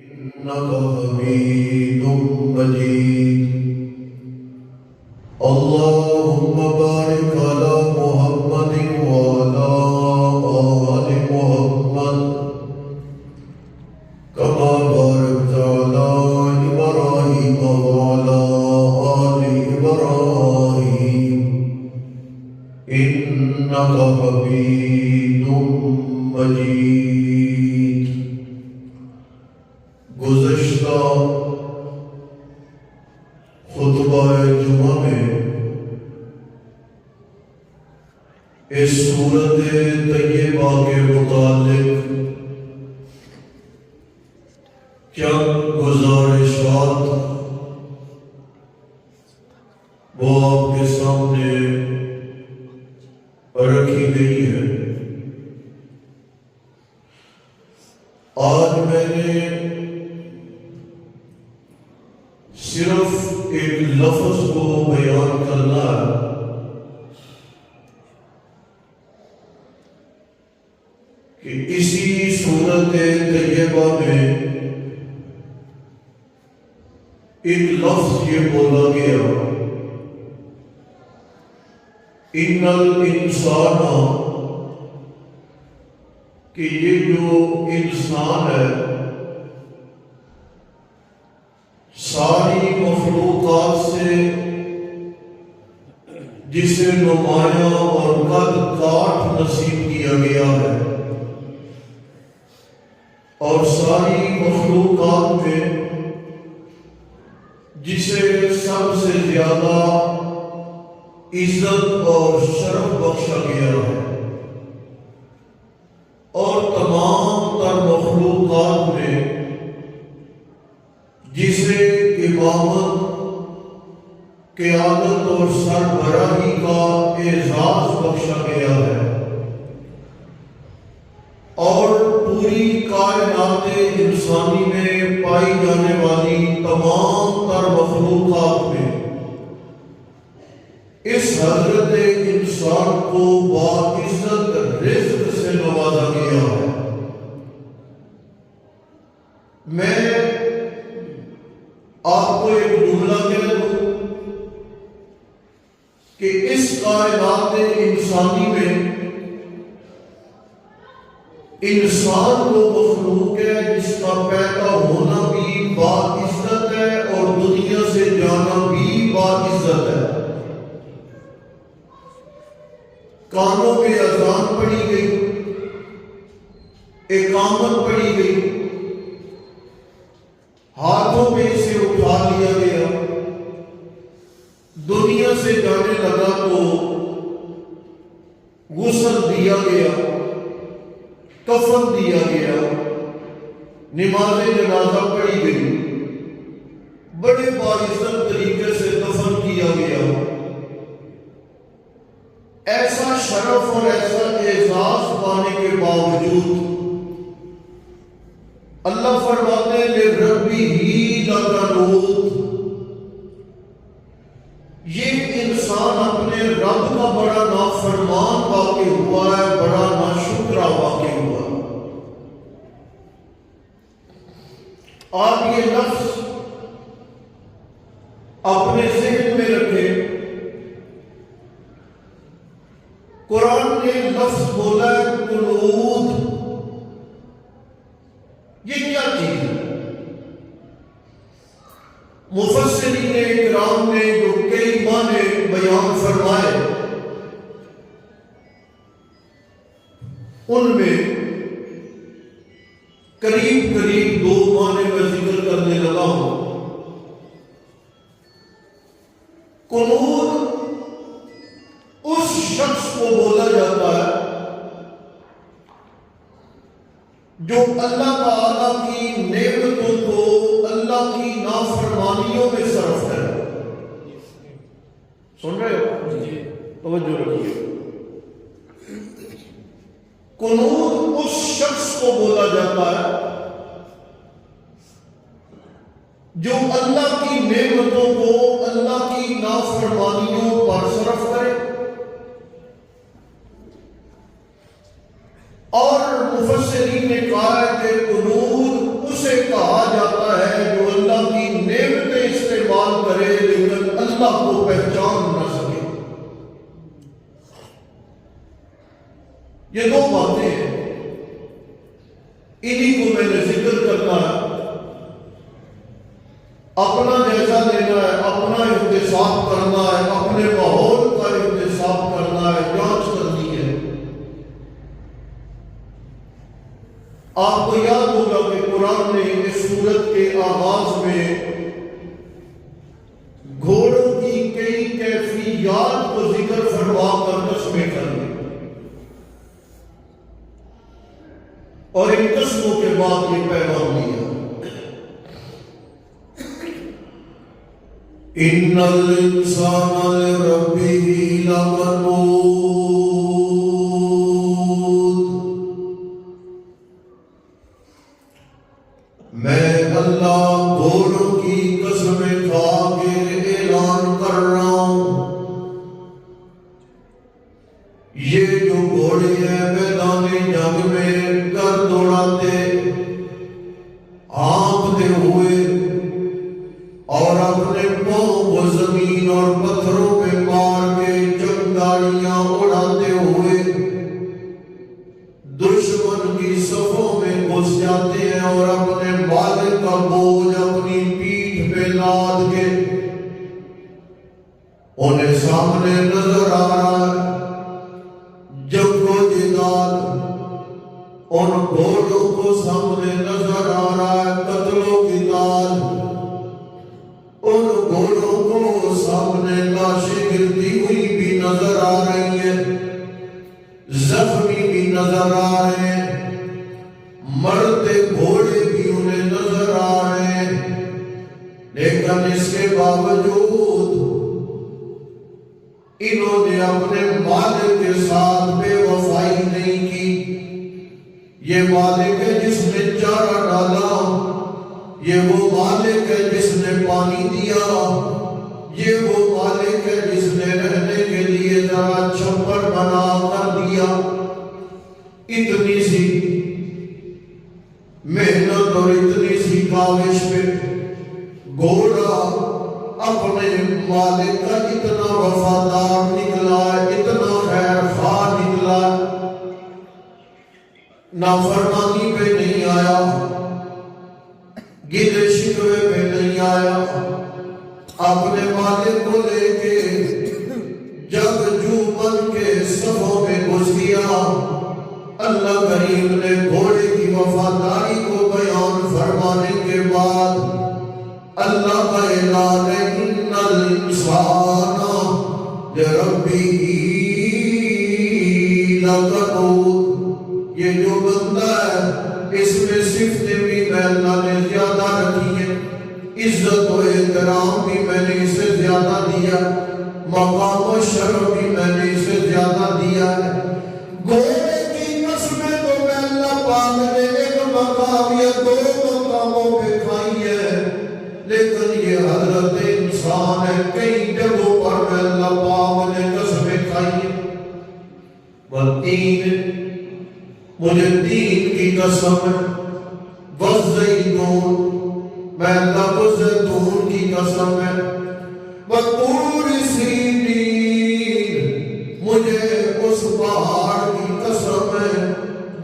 إنك حميد مجيد. اللهم بارك على محمد وعلى آل محمد كما باركت على إبراهيم وعلى آل إبراهيم إنك حميد مجيد. گزشتہ خطبہ جمعہ میں اس سورت طیبہ کے متعلق چند گزارشات وہ آپ کے سامنے رکھی گئی ہے. آج میں نے صرف ایک لفظ کو بیان کرنا ہے کہ اسی سورت طیبہ میں ایک لفظ یہ بولا گیا، ان الانسان، کہ یہ جو انسان ہے ساری مخلوقات سے جسے نمایاں اور قد کاٹ نصیب کیا گیا ہے، اور ساری مخلوقات میں جسے سب سے زیادہ عزت اور شرف بخشا گیا ہے، اور تمام تر مخلوقات میں جسے امامت، قیادت اور سربراہی کا اعزاز بخشا گیا ہے، اور پوری کائنات انسانی میں پائی جانے والی تمام تر مخلوقات میں اس حضرت انسان کو باعزت رزق سے نوازا گیا ہے. میں آپ کو ایک جملہ کہہ دوں کہ اس کائنات انسانی میں انسان وہ مخلوق ہے جس کا پیدا ہونا بھی باعزت ہے اور دنیا سے جانا بھی باعزت ہے. کانوں میں اذان پڑھی گئی، اقامت پڑھی گئی، ہاتھوں میں اسے اٹھا لیا گیا، دنیا سے جانے لگا تو غسل دیا گیا، کفن دیا گیا، نماز جنازہ پڑھی گئی، بڑے باعزت طریقے سے دفن کیا گیا. ایسا شرف اور ایسا اعزاز پانے کے باوجود اللہ فرماتے ہیں لِرَبِّهِ لَقَنُوتٌ، یہ انسان اپنے رب کا بڑا نافرمان واقع ہوا ہے، بڑا ناشکرا واقع ہوا ہے. آپ یہ لفظ اپنے ذہن میں رکھیں. قرآن نے لفظ بولا ہے قنوت. یہ کیا چیز ہے؟ مفسرین اکرام نے جو کئی معنی بیان فرمائے ان میں قریب دو معنی میں ذکر کرنے لگا ہوں. قنوت اس شخص کو بولا جاتا ہے جو اللہ تعالیٰ کی نعمتوں کو اللہ کی نافرمانیوں میں صرف کرے. سن رہے ہو؟ توجہ رکھیے. قنوت اس شخص کو بولا جاتا ہے جو اللہ کی نعمتوں کو اللہ کی نافرمانیوں پر صرف کرے. اور مفسرین نے کہا کہ قنوت اسے کہا پہچان نہ سکے۔ یہ دو باتیں ہیں، انہی کو میں نے ذکر کرنا ہے۔ اپنا جیسا لینا ہے، اپنا احتساب کرنا ہے، اپنے ماحول کا احتساب کرنا ہے، جانچ کرنی ہے۔ آپ کو یاد ہوگا کہ قرآن نے اس سورت کے آغاز میں گھوڑوں کی کئی کیفیات کو ذکر فرما کر قسمیں کر لی، اور ان قسموں کے بعد یہ پیغام دیا، ان الانسان لربہ لکنود۔ میں اللہ گھوڑوں کی قسمیں کھا کے اعلان کر رہا ہوں، یہ جو گھوڑے ہیں میدان جنگ میں کر دوڑاتے، ہانپتے ہوئے اور اپنے پاؤں کو زمین اور پتھروں پہ مار کے چنگاریاں اڑاتے ہوئے دشمن کی صفوں میں گھس جاتے ہیں، اور اپنے مالک کا بوجھ اپنی پیٹھ پہ لاد کے انہیں سامنے نظر آ رہا ہے۔ جنگ و جدال ان گھوڑوں کو سامنے نظر آ رہا ہے، قتل و قتال ان گھوڑوں کو سامنے، لاشیں گرتی ہوئی بھی نظر آ رہی ہیں، زخمی بھی نظر آ رہے ہیں، مرتے گھوڑے بھی انہیں نظر آ رہے ہیں، لیکن اس کے باوجود انہوں نے اپنے مالک کے ساتھ بے وفائی نہیں کی۔ یہ مالک ہے جس نے چارہ ڈالا، یہ وہ مالک ہے جس نے پانی دیا، یہ وہ مالک ہے جس نے رہنے کے لیے ذرا چھپر بنا کر دیا۔ اتنی سی محنت اور اتنی سی کاوش پہ گھوڑا اپنے مالک کا اتنا وفادار نکلا ہے، اتنا خیر خواہ نکلا ہے، نافرمانی پہ نہیں آیا، گلے شکوے پہ نہیں آیا، اپنے مالک کو لے کے جنگجو بن کے صفوں میں گھس گیا۔ اللہ کریم نے گھوڑے کی وفاداری کو بیان فرمانے کے بعد اللہ کا اعلان ہے، ان الانسان لربہ لکنود۔ یہ جو بندہ ہے اس میں صفتیں بھی میں اللہ نے زیادہ رکھی ہیں، عزت و احترام بھی میں نے اسے زیادہ دیا، مقام و شرف بھی میں نے اسے زیادہ دیا ہے۔ گھوڑے کی قسمیں تو میں اللہ پاک نے ایک مقام یا دو مقاموں پہ کھائی ہے، لیکن یہ حضرت انسان ہے، کئی جگہوں پر میں اللہ پاک نے قسمیں کھائی ہیں۔ والتین، مجھے تین کی قسم ہے، والزیتون، میں اللہ کو زیتون کی قسم ہے، وطور سینین، مجھے اس پہاڑ کی قسم ہے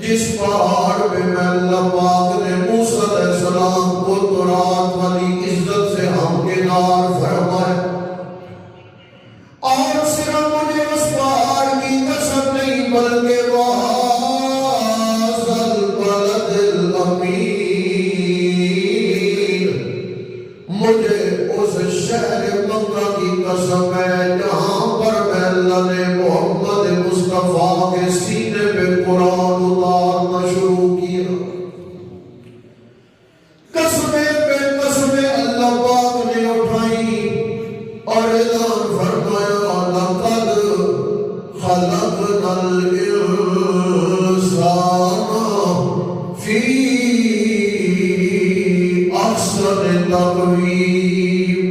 جس پہاڑ پہ میں اللہ پاک نے موسیٰ علیہ السلام کو تورات والی عزت سے ہمکنار فرمائے۔ اور صرف مجھے اس پہاڑ کی قسم نہیں بلکہ مجھے اس شہر مکہ کی قسم ہے جہاں پر میں اللہ نے محمد مصطفیٰ کے سینے پہ قرآن اتارنا شروع کیا۔ قسمیں پہ قسمیں اللہ پاک نے اٹھائی اور اعلان فرمایا، لقد خلقنا الانسان فی احسن تقویم۔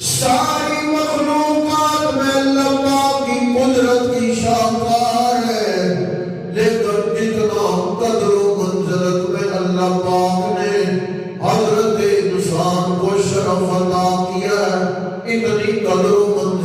ساری مخلوقات میں اللہ پاک کی قدرت کی شاہکار ہے، لیکن جتنا قدر و منزلت میں اللہ پاک نے حضرت انسان کو شرف عطا کیا ہے، اتنی قدر و منزلت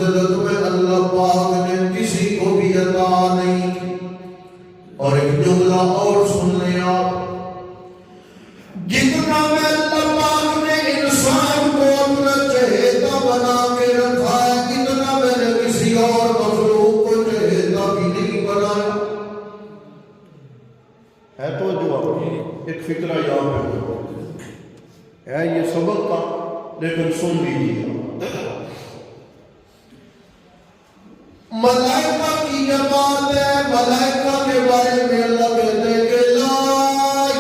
تو جو آپ ایک فکرہ یہاں پہ ہے، یہ سبق تھا لیکن سن لیجیے۔ ملائکہ کی جماعت ہے، ملائکہ کے بارے میں اللہ کہتے ہیں کہ لا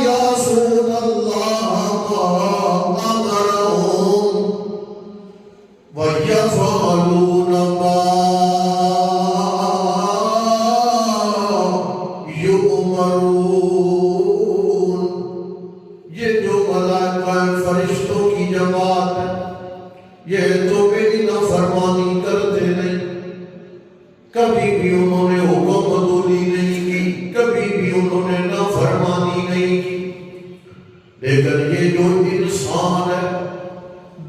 یعصون اللہ ما امرهم ویفعلون ما یہ جو ملائکہ فرشتوں کی جماعت ہے، یہ تو میری نافرمانی کرتے نہیں، کبھی بھی انہوں نے حکم عدولی نہیں کی، کبھی بھی انہوں نے نافرمانی نہیں کی، لیکن یہ جو انسان ہے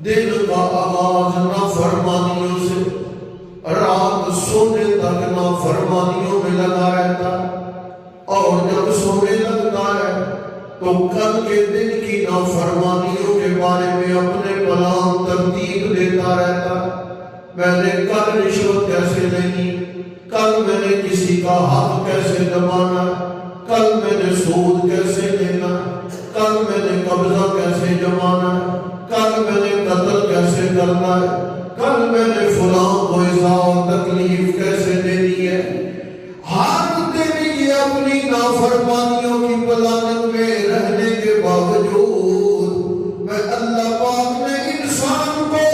دل کا آغاز نافرمانیوں سے رات سونے تک نافرمانیوں میں لگا رہتا ہے، اور جب سونے لگتا ہے تو کل کے دن کی نافرمانیوں کے بارے میں اپنے پلان ترتیب دیتا رہتا ہے۔ میں نے کل رشوت کیسے لینی، کل میں نے کسی کا حق کیسے دبانا، کل میں نے سود کیسے لینا، کل میں نے قبضہ کیسے جمانا، کل میں نے قتل کیسے کرنا ہے، کل میں نے فلاں کو ایذا و تکلیف کیسے دینی ہے۔ ہر دن یہ اپنی نافرمانیوں کی پلاننگ میں رہنے کے باوجود میں اللہ پاک نے انسان کو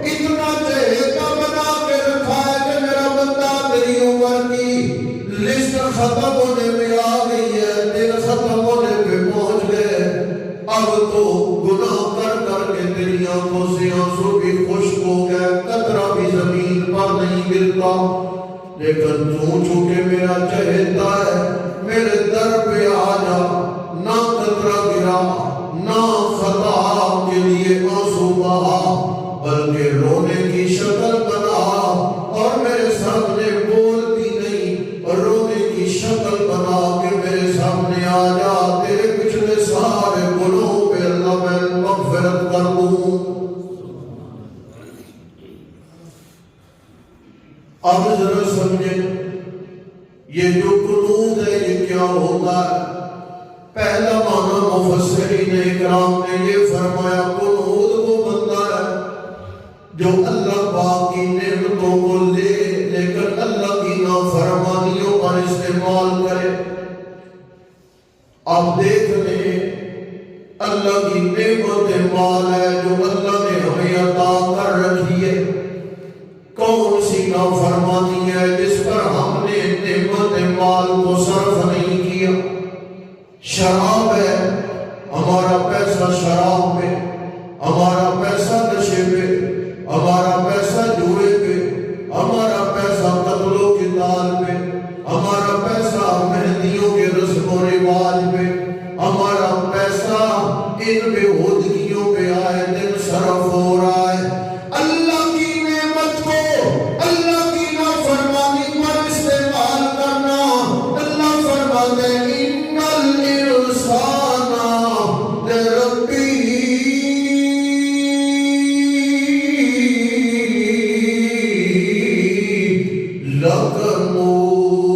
اتنا چہیتا بنا کے رکھا ہے کہ میرا بندہ تیری عمر کی لسٹ ختم ہونے میں آ گئی ہے، دن ختم ہونے پہ پہنچ گئے، اب تو گناہ کر کر کے تیری آنکھوں سے آنسو بھی خشک ہو گئے، قطرہ بھی زمین پر نہیں گرتا، لیکن چونکہ میرا چہیتا ہے میرے در پہ آ جا، نہ قطرہ گرا، نہ خطا کے لیے آنسو بہا، بلکہ رونے کی شکل بنا اور میرے سامنے بولتی نہیں، رونے کی شکل بنا کے میرے سامنے آ جا، تیرے پچھلے سارے گناہوں پہ اللہ میں مغفرت کر دوں۔ اب ذرا سمجھیں یہ جو قنوت ہے یہ کیا ہوتا ہے؟ پہلا معنی مفسرین اکرام نے یہ فرمایا، قنوت وہ بندہ ہے جو اللہ پاک کی نعمتوں کو لے لیکن اللہ کی نافرمانیوں پر استعمال کرے۔ اب دیکھ لیں اللہ کی نعمت مال ہے جو اللہ نے ہمیں عطا کر رکھی ہے، کون سی نافرمانی ہے جس پر ہم نے نعمت مال کو صرف نہیں کیا؟ شراب ہے، ہمارا پیسہ شراب پہ، ہمارا پیسہ نشے پہ، ہمارا پیسہ جوئے پہ، ہمارا پیسہ قتل و قتال پہ، ہمارا پیسہ مہندیوں کے رسم و رواج پہ، ہمارا پیسہ ان بے ہودگیوں پہ آئے دن صرف ہو رہا ہے۔ اللہ کی نعمت کو اللہ کی نافرمانی پر استعمال کرنا، اللہ فرماتے ہیں ان الانسان لربہ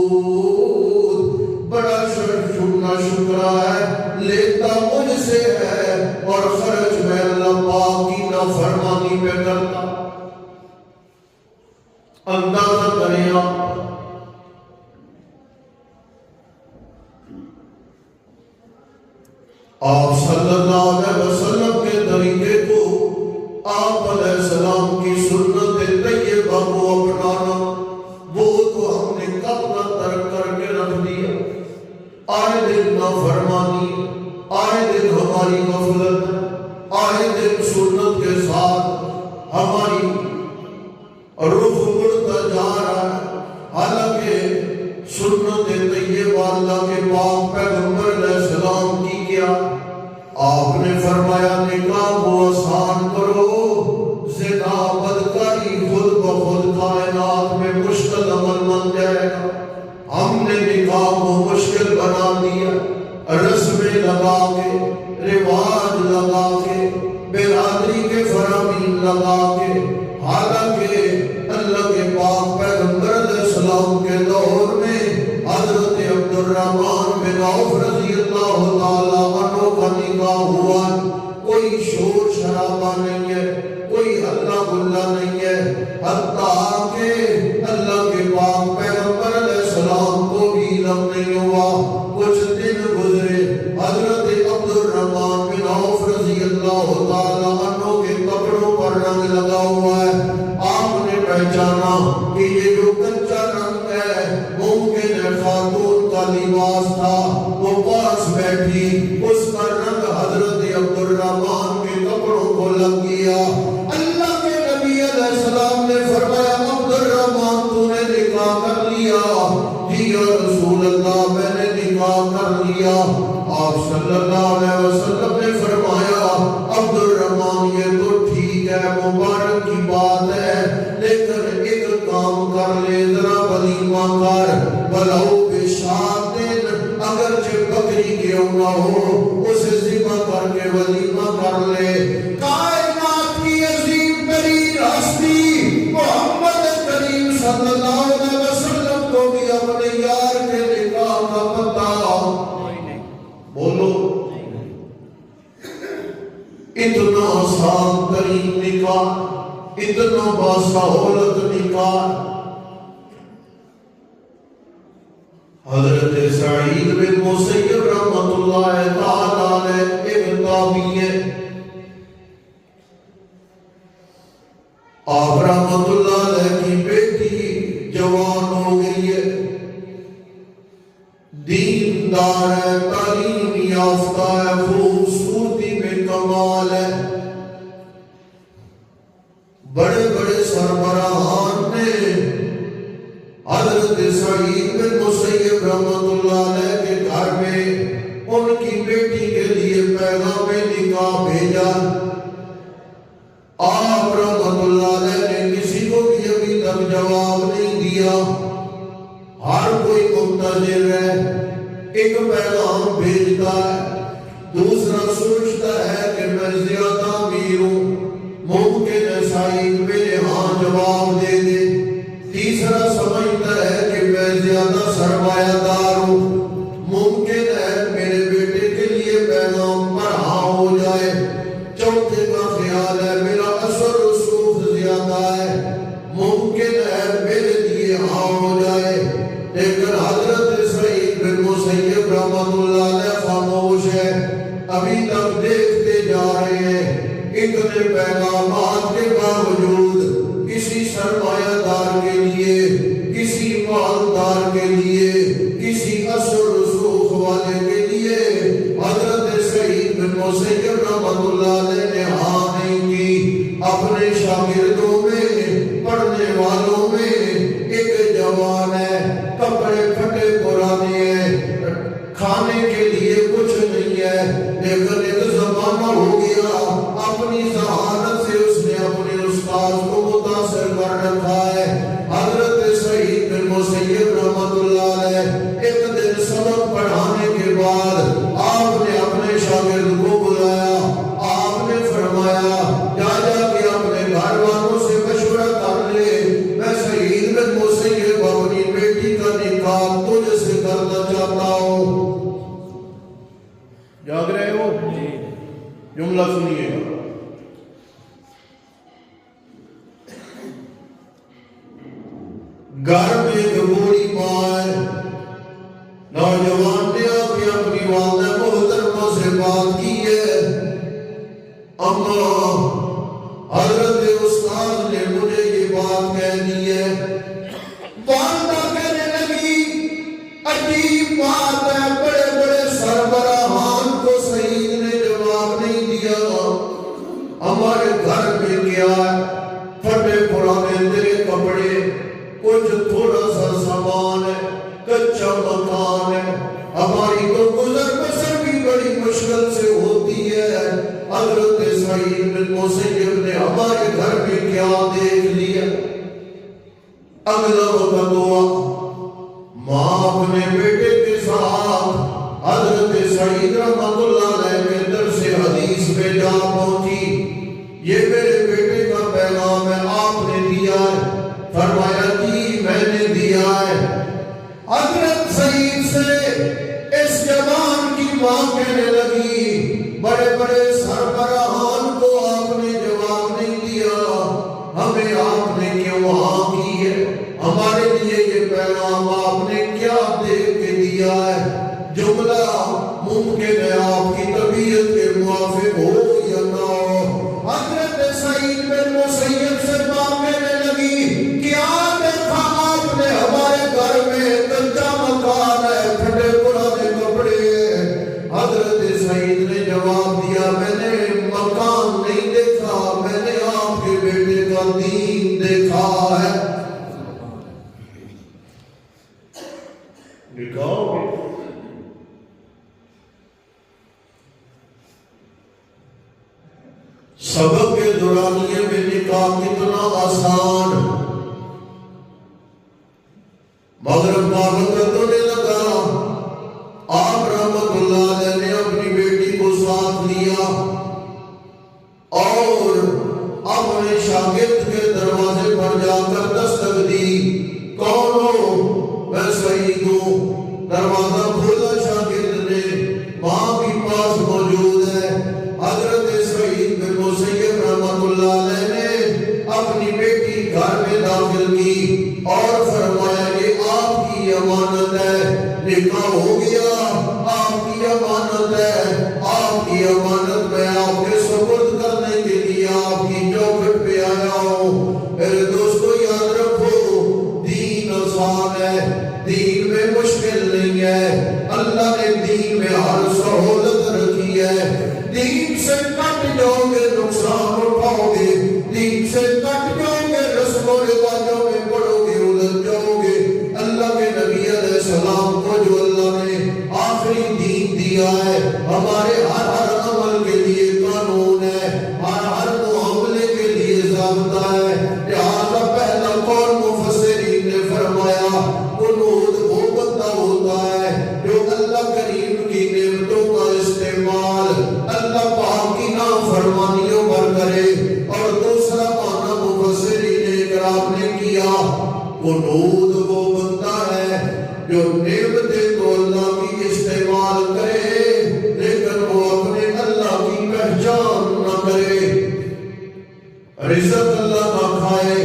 لکنود، بڑا شکرہ ہے، لیتا مجھ سے ہے اور خرچ میں اللہ پاک کی نافرمانی پہ کرتا۔ اندازہ کریں آپ صلی اللہ علیہ وسلم کے طریقے کو، آپ علیہ السلام کی سنت طیبہ کو اپنانا، وہ تو ہم نے کب نہ ترک کر کے رکھ دیا۔ آئے دن نافرمانی، آئے دن ہماری غفلت، آئے دن سنت کے ساتھ ہماری رخ مڑتا جا رہا ہے، حالانکہ سنت طیبہ اللہ کے پاک پیغمبر علیہ السلام کی کیا؟ آپ نے فرمایا نکاح کو آسان کرو، زنا بدکاری خود بخود کائنات میں مشکل عمل بن جائے گا۔ ہم نے نکاح کو مشکل بنا دیا، رسمیں لگا کے، رواج لگا کے، برادری کے فرامین لگا کے، حالانکہ اللہ کے پاک پیغمبر علیہ السلام کے دور میں حضرت عبد الرحمن بن عوف رضی اللہ اللہ تعالیٰ عنہ کا نکاح ہوا، کوئی شور شرابہ نہیں ہے، کوئی ہلا گلا نہیں ہے، حتیٰ کہ اللہ کے پاک پیغمبر علیہ السلام کو بھی علم نہیں ہوا۔ کچھ دن گزرے، حضرت عبد الرحمن بن عوف رضی اللہ تعالیٰ عنہ کے کپڑوں پر رنگ لگا ہوا ہے۔ آپ نے پہچانا کہ یہ جو کچا رنگ ہے ممکن ہے خاتون کا لباس تھا۔ وہ پاس بیٹھی، اس کا رنگ حضرت عبد الرحمن کے کپڑوں کو لگ گیا۔ اللہ کے نبی علیہ السلام نے فرمایا عبد الرحمن تو نے نکاح کر لیا؟ جی یا رسول اللہ میں نے نکاح کر لیا۔ آپ صلی اللہ علیہ وسلم نے فرمایا عبد الرحمن یہ تو ٹھیک ہے، مبارک کی بات ہے، لیکن ایک کام کر لے، ذرا ولیمہ کر، بلاؤ بشاتن، اگرچہ بکری کیوں نہ ہو اسے ذبح کر کے ولیمہ کر لے۔ کائنات کی عظیم ترین ہستی محمد کریم صلی اللہ علیہ وسلم کو بھی اپنے یار کے نکاح کا پتہ بولو، اتنا آسان ترین نکاح، اتنا باسہولت نکاح۔ حضرت سعید بن مسیب رحمت اللہ تعالیٰ علیہ ایک تابعی ہے، آپ رحمت اللہ علیہ کی بیٹی جوان ہو گئی ہے، دیندار ہے، تعلیم یافتہ ہے، خوبصورتی میں کمال ہے۔ بڑے بڑے سربراہان نے حضرت سعید بن مسیب رحمت اللہ علیہ کے گھر میں ان کی بیٹی کے لیے پیغام نکاح بھیجا۔ آپ رحمت اللہ علیہ نے کسی کو بھی ابھی تک جواب نہیں دیا، ہر کوئی منتظر ہے، ایک پیغام بھیجتا ہے، دوسرا سوچتا ہے کہ میں زیادہ امیر ہوں، ممکن ہے سعید میرے ہاں جواب دے دے، تیسرا سمجھتا ہے کہ میں زیادہ سرمایہ دار ہوں، ممکن ہے میرے بیٹے کے لیے پیغام پر ہاں ہو جائے، چوتھے کا خیال ہے میرا اثر رسوخ زیادہ ہے، ممکن ہے میرے لیے ہاں ہو جائے۔ لیکن حضرت سعید بن مسیب رحمت اللہ علیہ خاموش ہے، ابھی تک دیکھتے جا رہے ہیں۔ اتنے پیغامات کے باوجود کسی سرمایہ دار کے لیے، کسی مالدار کے لیے، کسی اثر رسوخ والے کے لیے حضرت سعید بن مسیب رحمت اللہ علیہ نے ہاں نہیں کی۔ اپنے شاگردوں میں، پڑھنے والوں میں ایک جوان ہے، کپڑے پھٹے پرانے ہیں، کھانے کے لیے کچھ نہیں ہے، لیکن ایک زمانہ ہو گیا اپنی ذہانت سے اس نے اپنے استاد کو متاثر کر رکھا ہے۔ حضرت سعید بن مسیب رحمت اللہ علیہ ایک دن سبق پڑھانے کے بعد آپ نے اپنے شاگرد کو بلایا، آپ نے فرمایا جا کے اپنے گھر والوں سے مشورہ کر لے، میں سعید بن مسیب اپنی بیٹی کا نکاح تجھ سے کرنا چاہتا ہوں۔ جاگ رہے ہو؟ جملہ سنیے گا۔ گھر میں ایک بوڑھی ماں ہے، نوجوان نے آ کے اپنی والدہ محترمہ سے بات کی ہے، اماں حضرت استاد نے مجھے یہ بات کہہ دی ہے۔ والدہ کہنے لگی عجیب بات ہے، بڑے بڑے سربراہان کو سعید نے جواب نہیں دیا، ہمارے گھر میں کیا ہے، پھٹے پرانے تیرے کپڑے، کچھ تھوڑا سا سامان ہے، کچا مکان ہے، ہماری تو گزر بسر بھی بڑی مشکل سے ہوتی ہے۔ حضرت سعید بن مسیب نے ہمارے گھر میں کیا دیکھ لیا؟ اگلا وقت ہوا، ماں اپنے بیٹے کے ساتھ حضرت سعید رحمت اللہ علیہ کے در سے حدیث پہ جا پہنچی، یہ میرے بیٹے کا پیغام ہے، آپ نے دیا ہے؟ فرمایا جی میں نے دیا ہے۔ حضرت سعید سے اس جوان کی ماں کہنے لگی بڑے بڑے سربراہان کو آپ نے جواب نہیں دیا، ہمیں آپ نے کیوں وہاں کی ہے؟ ہمارے لیے یہ پیغام آپ نے کیا دے کے دیا ہے؟ جملہ ممکن ہے آپ کی طبیعت کے موافق ہو یا نہ ہو۔ حضرت سعید بن مسیب سے مانگنے لگی، کیا دیکھا آپ نے؟ ہمارے گھر میں کچا مکان ہے، پھٹے پرانے کپڑے ہیں۔ حضرت سعید نے جواب دیا، میں نے مکان نہیں دیکھا، میں نے آپ کے بیٹے کا دین دیکھا ہے۔ دکھاؤ گے؟ سبق کے دورانیے میں نکاح کتنا آسان، مگر پابند ہونے لگا۔ آپ رحمت اللہ علیہ نے اپنی بیٹی کو ساتھ لیا اور اپنے شاگرد کے دروازے پر جا کر دستک دی، کون ہو؟ میں سعید ہوں۔ دروازہ کھولا شاگرد نے، ماں بھی پاس موجود ہے۔ حضرت سعید بن مسیب رحمت اللہ علیہ نے اپنی بیٹی گھر میں داخل کی اور فرمایا یہ آپ کی امانت ہے، نکاح ہو گیا، آپ کی امانت ہے، آپ کی امانت میں آپ کے سپرد کرنے کے لیے آپ کی چوکھٹ پہ آیا ہوں۔ میرے دوستو یاد رکھو، دین آسان ہے، دین میں مشکل نہیں ہے۔ اللہ نے دین میں ہر سہولت رکھی ہے۔ دین سے کٹ جاؤ گے نقصان اٹھاؤ گے، دین سے کٹ جاؤ گے رسم و رواجوں میں پڑو گے، الجھ جاؤ گے۔ اللہ کے نبی علیہ السلام کو جو اللہ نے آخری دین دیا ہے، ہمارے ہر عمل کے لیے قانون ہے، ہر معاملے کے لیے ضابطہ ہے۔ لہٰذا پہلا قول مفسرین نے فرمایا، قنوت وہ بندہ ہوتا ہے جو اللہ کریم کی نعمتوں کا استعمال اللہ پاک کی نافرمانیوں پر کرے۔ اور دوسرا معنی مفسرین اکرام نے کیا، قنوت وہ بندہ ہے جو نعمتیں تو اللہ کی استعمال کرے لیکن وہ اپنے اللہ کی پہچان نہ کرے۔ رزق اللہ نہ کھائے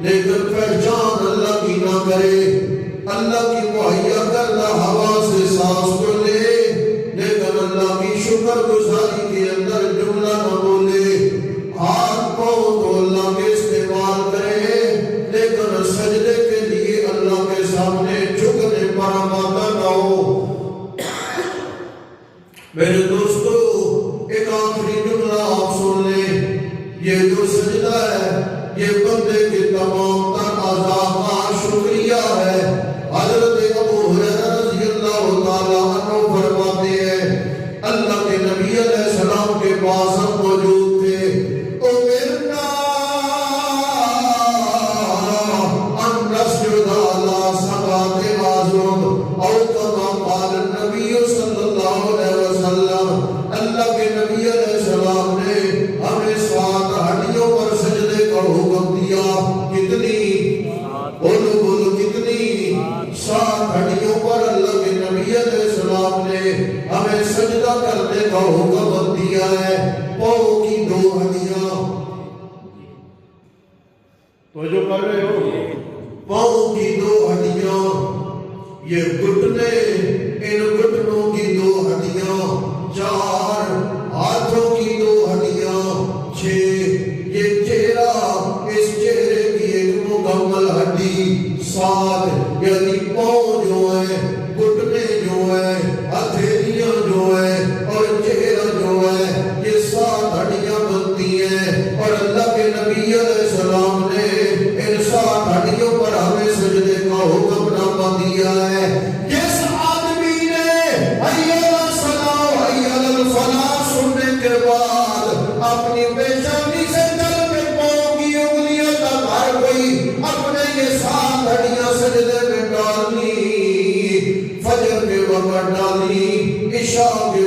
لیکن پہچان اللہ کی نہ کرے، اللہ کی مہیا کردہ ہوا سے سانس کو لے لیکن اللہ کی شکر گزاری کے اندر جملہ نہ بولے، ہاتھ پاؤں تو اللہ کے استعمال کرے لیکن سجدے کے لیے اللہ کے سامنے جھکنے پر آمادہ نہ ہو۔ میرے دوستو ایک آخری جملہ آپ سن لیں، یہ جو سجدہ ہے یہ بندے کے تمام تر اعضاء کا شکریہ ہے۔ حضرت ابو ہریرہ رضی اللہ تعالیٰ عنہ فرماتے ہیں، اللہ کے نبی علیہ السلام کے پاس ہم موجود تھے، امرنا ان نسجد علی سبعۃ اعظم او کما قال النبی صلی اللہ علیہ وسلم۔ اللہ کے نبی علیہ السلام نے ہمیں 7 ہڈیوں پر سجدے کا حکم دیا۔ کتنی؟ بولو بولو کتنی؟ 7 ہڈیوں پر اللہ کے نبی علیہ السلام نے ہمیں سجدہ کرنے کا حکم دیا ہے۔ پاؤں کی 2 ہڈیاں، توجہ کر رہے ہو؟ پاؤں کی 2 ہڈیاں، یہ گھٹنے، ان گھٹنوں کی 2 ہڈیاں، 4 ہاتھوں کی 2 ہڈیاں، 6 یہ چہرہ، اس چہرے کی ایک مکمل ہڈی، 7 یعنی پاؤں جو ہے، گھٹنے جو ہے، ہتھیلیاں جو ہے اور چہرہ جو ہے، یہ 7 ہڈیاں بنتی ہیں۔ اور اللہ کے نبی علیہ السلام نے ان 7 ہڈیوں پر ہمیں سجدے کا حکم نامہ دیا ہے۔ جس آدمی نے حی علی الصلاۃ حی علی الفلاح سننے کے بعد اپنی پیشانی سے چل کے پاؤں کی انگلیاں تک ہر کوئی اپنے یہ 7 ہڈیاں سجدے میں ڈالنی، فجر کے وقت ڈالنی، عشاء کے